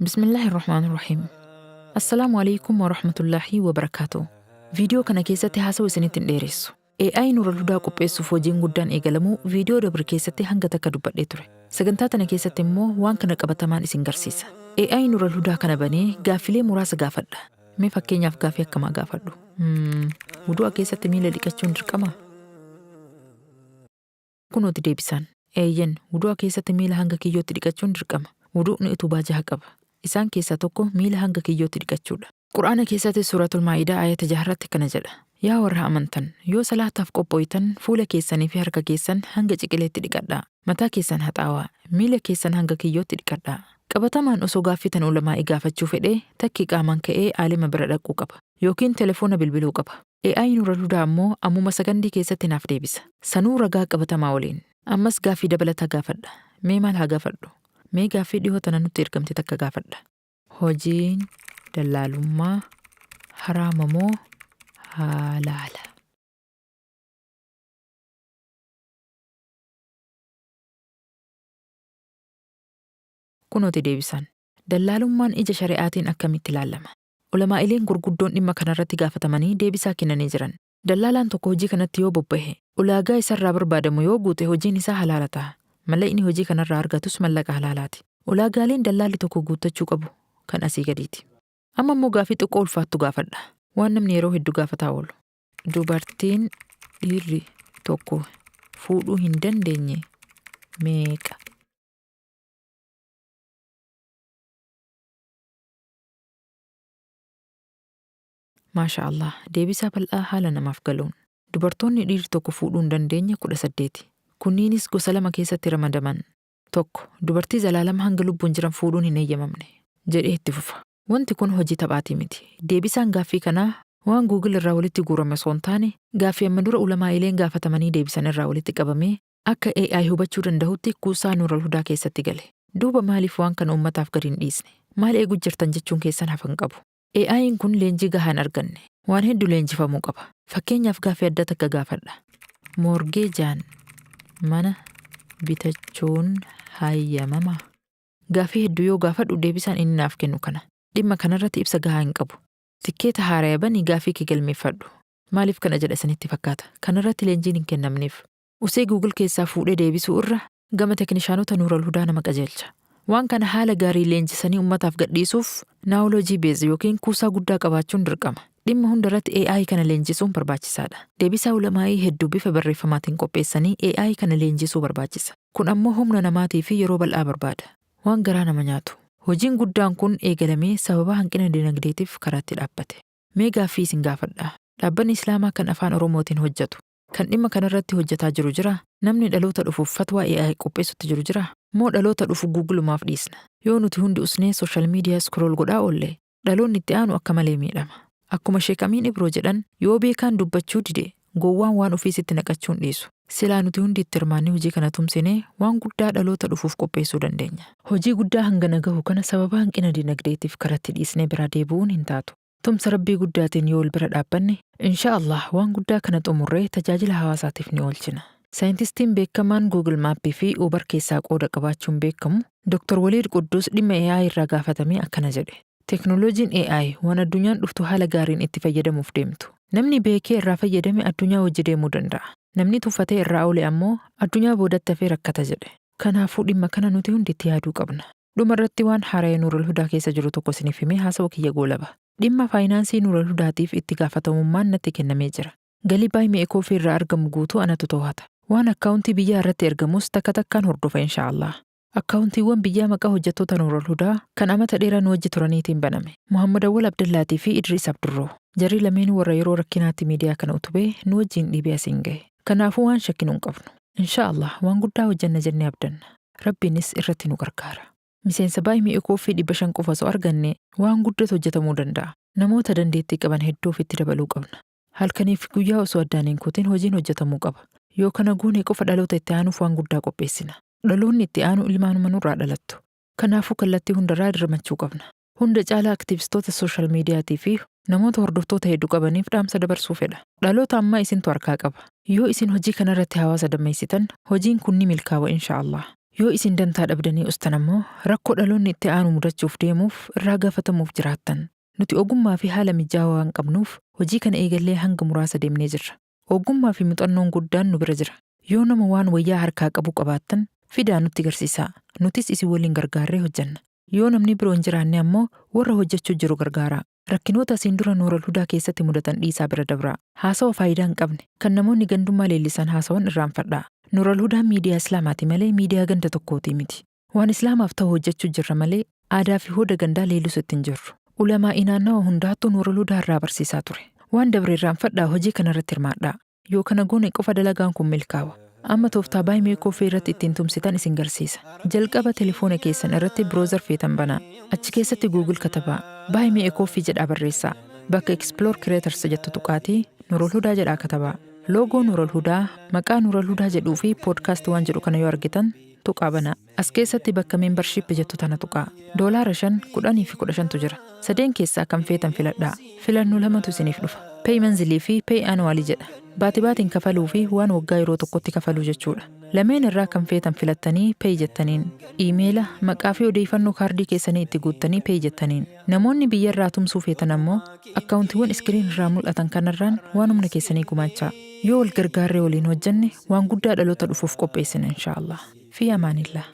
بسم الله الرحمن الرحيم. السلام عليكم ورحمة الله وبركاته. فيديو kana keessatti haasawaa isinitti dheeressu. AI nurra dudaa qopheessuuf hojiin guddaan eegalamuu viidiyoo dabre keessatti hanga takka dubbadhee ture. Sagantaa tana keessatti immoo waan kana qabatamaan isin garsiisa. AI nurra dudaa kana banee gaaffilee muraasa gaafadha. Mee fakkeenyaaf gaaffii akkamaa gaafadhu? Wudu'a keessatti miila dhiqachuun dirqamaa? Kunooti deebisaan. Eeyyen wudu'a keessatti miila hanga kiyyootti dhiqachuun dirqama. Wudu'ni utubaa jaha qaba. Isaan keessaa tokko miila hanga kiyyootti dhiqachuudha. Qur'aana keessatti suuratul Maa'idaa ayata 6 irratti kana jedha. Yaa warra amantan, yoo salaataaf qophooytan fuula keessanii fi harka keessan hanga ciqileetti dhiqadhaa. Mataa keessan haxaawaa, miila keessan hanga kiyyootti dhiqadhaa. Qabatamaan osoo gaaffitan ulamaa'ii gaafachuu fedhee takki qaamaan ka'ee aalima bira dhaquu qaba. Yookiin telefoona bilbiluu qaba. AI nurra dudaa ammoo ammuma sakandii keessatti naaf deebisa. Sanuu ragaa qabatamaa waliin. Ammas gaaffii dabalataa gaafadha. Mee maal haa gaafadhu? Mee gaaffii dhihoo tana nutti ergamte takka gaafadha. Hojiin dallaalummaa haraama moo halaala? Kunooti deebisaan. Dallaalummaan ija shari'aatiin akkamitti ilaalama? Ulamaa'ileen gurguddoon dhimma kanarratti gaafatamanii deebisaa kennanii jiran. Dallaalaan tokko hojii kanatti yoo bobba'e, ulaagaa isarraa barbaadamu yoo guute hojiin isaa halaala ta'a. Mallaqni hojii kanarraa argatus mallaqa halaalaati. Ulaagaaleen dallaalli tokko guuttachuu qabu kan asii gadiiti. Amma immoo gaaffii xiqqoo ulfaattu gaafadha. Waan namni yeroo hedduu gaafataa oolu. Dubartiin dhiirri tokko fuudhuu hin dandeenye meeqa? Maasha Allah, deebisaa bal'aa haala namaaf galuun. Dubartoonni dhiirri tokko fuudhuu hin dandeenye 18. Kunniinis gosa lama keessatti ramadaman. Tokko, dubartii zalaalama hanga lubbuun jiran fuudhuun hin eeyyamamne jedhee itti fufa. Wanti kun hojii taphaatii miti. Deebisaan gaaffii kanaa waan Google irraa walitti guurame osoo hin taane gaaffii amma dura ulamaa'ileen gaafatamanii deebisan irraa walitti qabamee akka AI hubachuu danda'utti kuusaa Nuural Hudaa keessatti gale. Duuba maaliif waan kana uummataaf gadi hin dhiisne? Maal eeguu jirtan jechuun keessan hafan qabu. AI'n kun leenjii gahaa hin arganne. Waan hedduu leenjifamuu qaba. Fakkeenyaaf gaaffii adda takka gaafadha. Moorgeejaan mana bitachuun hayyamamaa? Gaaffii hedduu yoo gaafadhu deebisaan inni naaf kennu kana. Dhimma kanarratti ibsa gahaa hin qabu. Tikkeeta haaraa banii gaaffii kee galmeeffadhu. Maaliif kana jedha isinitti fakkaata? Kanarratti leenjiin hin kennamneef. Usee Google keessaa fuudhee deebisuu irra gama teknishaanota Nuural Hudaa nama qajeelcha. Waan kana haala gaarii leenjisanii uummataaf gadhiisuuf naawolojii beez yookiin kuusaa guddaa qabaachuun dirqama. Dhimma hundarratti AI kana leenjisuun barbaachisaadha. Deebisaa ulamaa'ii hedduu bifa barreeffamaatiin qopheessanii AI kana leenjisuu barbaachisa. Kun ammoo humna namaatii fi yeroo bal'aa barbaada. Waan garaa nama nyaatu. Hojiin guddaan kun eegalamee sababa hanqina dinagdeetiif karaatti dhaabbate. Mee gaaffii isin gaafadha. Dhaabbanni Islaamaa kan afaan Oromootiin hojjetu. Kan dhimma kanarratti hojjetaa jiru jira? Namni dhaloota dhufuuf fatwaa AI qopheessutti jiru jira? Moo dhaloota dhufu Googlumaaf dhiisna? Yoo nuti hundi usnee sooshaal miidiyaa scroll godhaa oolle, dhaloonni itti aanu akka malee miidhama. Akkuma Sheek Amiin Ibroo jedhan, yoo beekaan dubbachuu dide, gowwaan waan ofiisitti naqachuun dhiisu. Silaa nuti hundi itti hirmaannee hojii kana tumsinee waan guddaa dhaloota dhufuuf qopheessuu dandeenya. Hojii guddaa hangana gahu kana sababa hanqina dinagdeetiif karatti dhiisnee bira deebi'uun hin taatu. Tumsa Rabbii guddaatiin yoo ol bira dhaabbanne, inshaallah waan guddaa kana xumurree tajaajila hawaasaatiif ni oolchina. Saayintistiin beekamaan Google Maappii fi Uber keessaa qooda qabaachuun beekamu, Dr. Waliid Quddus dhimma AI irraa gaafatamee akkana jedhe. Teknooloojiin AI waan addunyaan dhuftu haala gaariin itti fayyadamuuf deemtu. Namni beekee irraa fayyadame addunyaa wajji deemuu danda'a. Namni tuffatee irraa oole ammoo addunyaa boodatti hafee rakkata jedhe. Kanaafuu dhimma kana nuti hundi itti yaaduu qabna. Dhumarratti waan haaraa Nuural Hudaa keessa jiru tokko isiniif himee haasawa kiyya goolaba. Dhimma faayinaansii Nuural Hudaatiif itti gaafatamummaan natti kennamee jira. Galii baay'ee ekoofii irraa argamu guutuu anatu to'ata. Waan akkaawuntii biyyaa irratti ergamus takka takkaan hordofa inshaallah. Akkaawuntiiwwan biyyaa maqaa hojjettoota Nuural Hudaa kan amata dheeraa nu wajji turaniitiin baname. Muhammad Awwal Abdullaatii fi Idris Abdurroo. Jarri lameen warra yeroo rakkinaatti miidiyaa kana utubee nu wajjiin dhiibee asiin gahe. Kanaafuu waan shakkinu hin qabnu. Inshaallah waan guddaa hojjanna jennee abdanna. Rabbiinis irratti nu gargaara. Miseensa baay'ee ekoofii 500 qofa osoo arganne waan guddatu hojjetamuu danda'a. Namoota dandeettii qaban hedduu ofitti dabaluu qabna. Halkaniif guyyaa osoo addaan hin kutin hojiin hojjetamuu qaba. Yoo kana goone qofa dhaloota itti aanuuf waan guddaa qopheessina. Dhaloonni itti aanu ilmaanuma nurraa dhalattu. Kanaafuu kallattii hundarraa dirmachuu qabna. Hunda caalaa aktiivistoota sooshaal miidiyaatii fi namoota hordoftoota hedduu qabaniif dhaamsa dabarsuu fedha. Dhaloota ammaa isintu harkaa qaba. Yoo isin hojii kanarratti hawaasa dammeessitan, hojiin kun ni milkaawa inshaallah. Yoo isin dantaa dhabdanii ustan ammoo rakkoo dhaloonni itti aanu mudachuuf deemuuf irraa gaafatamuuf jiraattan. Nuti ogummaa fi haala mijaawaa waan qabnuuf hojii kana eegallee hanga muraasa deemnee jirra. Ogummaa fi muuxannoon guddaan nu bira jira. Yoo nama waan wayyaa harkaa qabu qabaattan fidaa nutti garsiisaa. Nutis isin waliin gargaarree hojjanna. Yoo namni biroo hin jiraanne ammoo warra hojjechuu jiru gargaaraa. Rakkinoota isin dura Nuural Hudaa keessatti mudatan dhiisaa bira dabraa. Haasawa faayidaa hin qabne kan namoonni gandummaa leellisan haasawan irraanfadhaa. Nuural Hudaa miidiyaa Islaamaati malee miidiyaa ganda tokkooti miti. Waan Islaamaaf ta'u hojjechuu jirra malee aadaa fi hooda gandaa leellisu ittiin jirru. Ulamaa naannawa hundaattuu Nuural Hudaa irraa barsiisaa ture. Waan dabre irraanfadhaa hojii kanarratti hirmaadhaa. Yoo kana goone qofa dalagaan kun milkaawa. Amma tooftaa baay'ee koofii irratti ittiin tumsitan isin garsiisa. Jalqaba telefoona keessan irratti browser feetan banaa. Achi keessatti Google katabaa. Baay'ee koofii jedhaa barreessaa. Bakka Explore Creators jettu tuqaatii Nuural Hudaa jedhaa katabaa. Loogoo Nuural Hudaa, maqaa Nuural Hudaa jedhuu fi podcast waan jedhu kana yoo argitan tuqaa banaa. As keessatti bakka membership jettu tana tuqaa. $5, $10 fi $15 jira. Sadeen keessaa kan feetan filadhaa. Filannoo lamatu isiniif dhufa. Pay manzilii fi pay annually jedha. Baatiin kafaluu fi waan waggaa yeroo tokkotti kafaluu jechuudha. Lameen irraa kan feetan filattanii pay jettaniin. Iimeela, maqaa fi odeeffannoo kaardii keessanii itti guuttanii pay jettaniin. Namoonni biyya irraa tumsuu feetan ammoo akkaawuntiiwwan iskiriin irraa mul'atan kanarraan waan humna keessanii gumaachaa. Yoo wal gargaarree waliin hojjanne waan guddaa dhaloota dhufuuf qopheessina inshaallah. Fi amaanillah.